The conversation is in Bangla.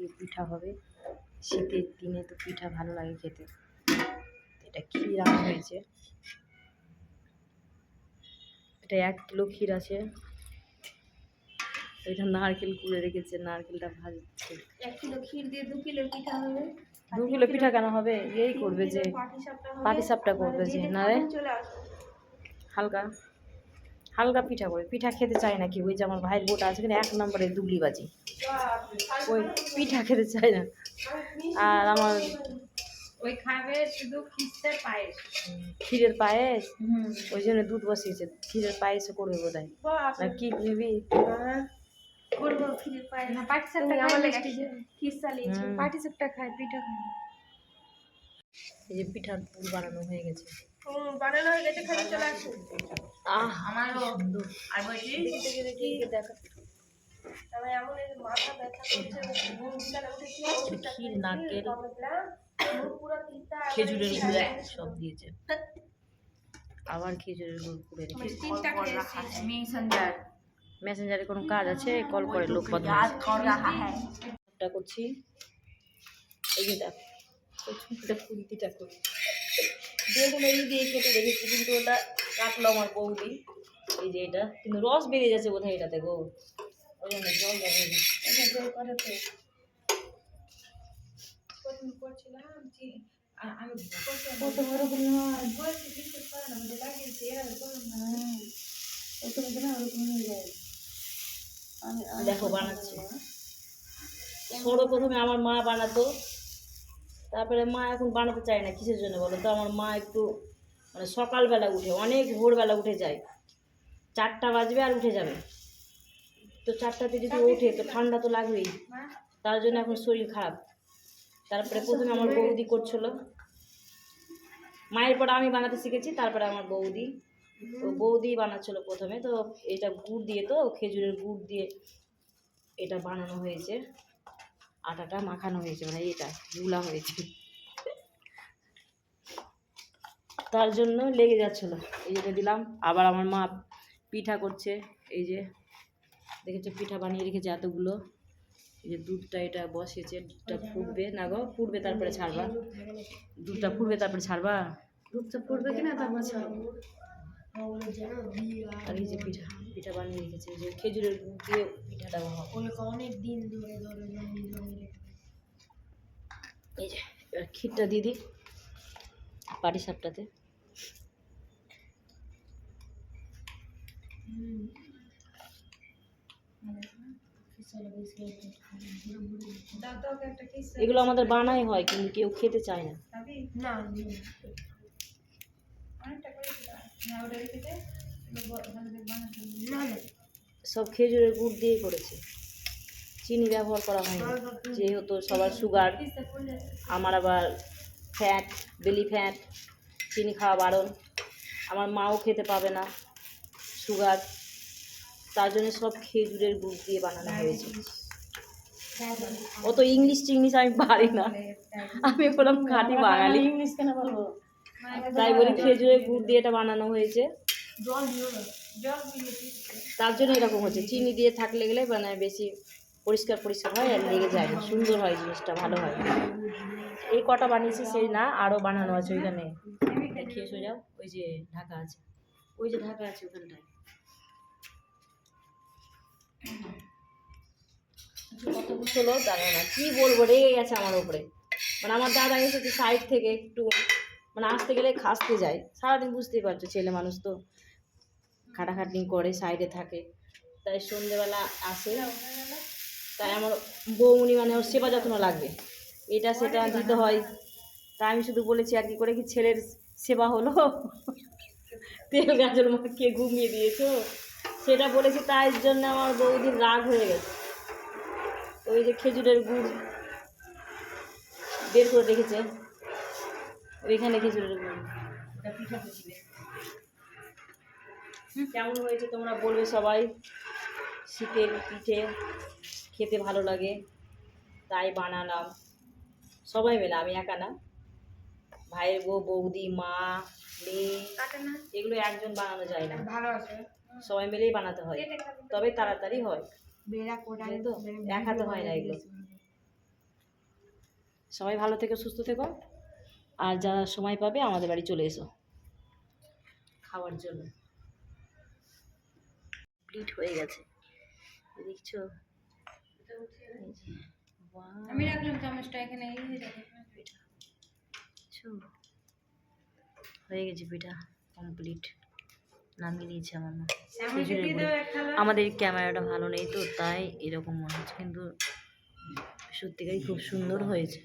দিয়ে পিঠা হবে। শীতের দিনে তো পিঠা ভালো লাগে খেতে। এটা ক্ষীর আনা হয়েছে, এটা 1 কিলো ক্ষীর আছে। এটা নারকেল কুড়ে রেখেছে, নারকেলটা ভাজছে। 1 কিলো ক্ষীর দিয়ে 2 কিলো পিঠা হবে। 2 কিলো পিঠা কেন হবে? এই করবে যে পাটিসাপটা করবে যে, না রে হালকা হালকা পিঠা করে। পিঠা খেতে চায় না কি, ওই যে আমার ভাইয়ের বোটা আছে কিনা 1 নম্বরে দুগলিবাজি, ওই পিঠা খেতে চায় না। আর আমার ওই খাবে শুধু ক্ষীরের পায়েস। ক্ষীরের পায়েস, ওই জন্য দুধ বসিয়েছে। ক্ষীরের পায়েসও করবে বোধ হয়, না কি নিবি? করবো ক্ষীরের পায়েস না, পাটিসাপটা আমার লাগে ক্ষীর চালিয়েছি। পাটিসাপটা খায়, পিঠা খায়। এই যে পিঠার পুর বানানো হয়ে গেছে। বানানো হয়ে গেছে, খালি চলে আসুন। আমারও সুন্দর। আর বলছি দেখি দেখা তবে এমন এই মাথা ব্যথা করছে, ঘুম দিলে উঠে ক্ষীর, নারকেল, পুরো তিতা খেজুরের গুড় সব দিয়েছে। আবার খেজুরের গুড় করে রেখেছে। 3টা রাখা है মেসেঞ্জার। মেসেঞ্জারে কোনো কাজ আছে? কল করে লোক याद कर रहा है। এটা করছি। এই যে দেখ, ছোটটা খুন্তিটা করি বেগুন এই দিয়ে কেটে রেখেছি, কিন্তু ওটা কাটলো আমার বৌদি। এই যে এটা কিন্তু রস বেরিয়ে যাচ্ছে বোধ হয় এটাতে গো, ওই জন্য জল দেবে। এটা জল করে তো প্রথম করছিলাম যে আমি কত বড় করে হয়, বলছি বিশ্বাস করে না, মধ্যে লাগিয়েছি এরা বলুন না। ওরকম না, ওরকম হয়ে যায়। দেখো বানাচ্ছি। ছোটো প্রথমে আমার মা বানাতো, তারপরে মা এখন বানাতে চায় না। কিসের জন্য বলো তো? আমার মা একটু মানে সকালবেলা উঠে, অনেক ভোরবেলা উঠে যায়, 4টা বাজবে আর উঠে যাবে। তো 4টাতে যদি ওঠে তো ঠান্ডা তো লাগবেই, তার জন্য এখন শরীর খারাপ। তারপরে প্রথমে আমার বৌদি করছিল, মায়ের পরে আমি বানাতে শিখেছি, তারপরে আমার বৌদি, তো বৌদি বানাচ্ছিল প্রথমে। তো এটা গুড় দিয়ে, তো খেজুরের গুড় দিয়ে এটা বানানো হয়েছে, আটাটা মাখানো হয়েছে, মানে এটা গুলা হয়েছে, তার জন্য লেগে যাচ্ছিলো। এই যেটা দিলাম। আবার আমার মা পিঠা করছে, এই যে দেখেছো পিঠা বানিয়ে রেখেছে এতগুলো। এই যে দুধটা এটা বসেছে, দুধটা ফুটবে না গো, ফুটবে তারপরে ছাড়বা। দুধটা ফুটবে তারপরে ছাড়বা। দুধটা পড়বে কিনা তারপর ছাড়বো। আর এই যে পিঠা পিঠা বানিয়ে রেখেছে, এই যে খেজুরের গুড় দিয়ে পিঠাটা হবে অনেক দিন ধরে এই যে এবার ক্ষীরটা দিয়ে দিই পাটিসাপটাতে। এগুলো আমাদের বানাই হয়, কিন্তু কেউ খেতে চায় না। সব খেজুরের গুড় দিয়ে করেছে, চিনি ব্যবহার করা হয়নি, যেহেতু সবার সুগার। আমার আবার ফ্যাট, বেলি ফ্যাট, চিনি খাওয়া বারণ। আমার মাও খেতে পাবে না, সুগার, তার জন্য সব খেজুরের গুড় দিয়ে বানানো হয়েছে। অত ইংলিশ টিংলিশ আমি পারি না, আমি বললাম খাঁটি বাঙালি, ইংলিশ কেন বলবো, তাই বলি খেজুরের গুড় দিয়ে এটা বানানো হয়েছে। তার জন্য এরকম হচ্ছে। চিনি দিয়ে থাকলে গেলে মানে বেশি পরিষ্কার পরিষ্কার হয়, আর লেগে যায় না, সুন্দর হয় জিনিসটা, ভালো হয়। এই কটা বানিয়েছি সেই না, আরও বানানো আছে ওইখানে। খেয়ে এসে যাও, ওই যে ঢাকা আছে, ওই যে ঢাকা আছে ওখানটায়। কত হলো জানো না, কি বলবো, রেগে গেছে আমার উপরে। মানে আমার দাদা এসেছে সাইড থেকে, একটু মানে আসতে গেলে খাসতে যায়। সারাদিন বুঝতেই পারছো, ছেলে মানুষ তো খাটাখাটনি করে, সাইডে থাকে, তাই সন্ধ্যেবেলা আসে। তাই আমার বৌমনি মানে ওর সেবা যত্ন লাগবে, এটা সেটা দিতে হয়। তাই আমি শুধু বলেছি আর কি করে, কি ছেলের সেবা হলো, তেল গাজর মাখিয়ে ঘুমিয়ে দিয়েছো, সেটা বলেছি। তাই জন্য আমার বৌদির রাগ হয়ে গেছে। ওই যে খেজুরের গুড় বের করে রেখেছে, ওইখানে খেজুরের গুড়, ওটা পিঠা দিবে। কেমন হয়েছে তোমরা বলবে সবাই। শীতের পিঠে খেতে ভালো লাগে, তাই বানালাম সবাই মিলে, আমি একা না, ভাইয়ের বউ, বৌদি, মা, মেয়ে, এগুলো একজন বানানো যায় না, সবাই মিলেই বানাতে হয়, তবে তাড়াতাড়ি হয়, তো এক হাতে হয় না এগুলো। সবাই ভালো থেকো, সুস্থ থেকো, আর যারা সময় পাবে আমাদের বাড়ি চলে এসো খাওয়ার জন্য। কমপ্লিট হয়ে গেছে দেখছো। আমি রাখলাম চামচটা এখানে, এই যে দেখো। হয়ে গেছে পিঠা কমপ্লিট, নামিয়ে দিয়েছে আমার মা। আমাকে দিয়ে দাও এক থালা। আমাদের ক্যামেরাটা ভালো নেই তো তাই এরকম মনে হচ্ছে, কিন্তু সত্যিকারই খুব সুন্দর হয়েছে।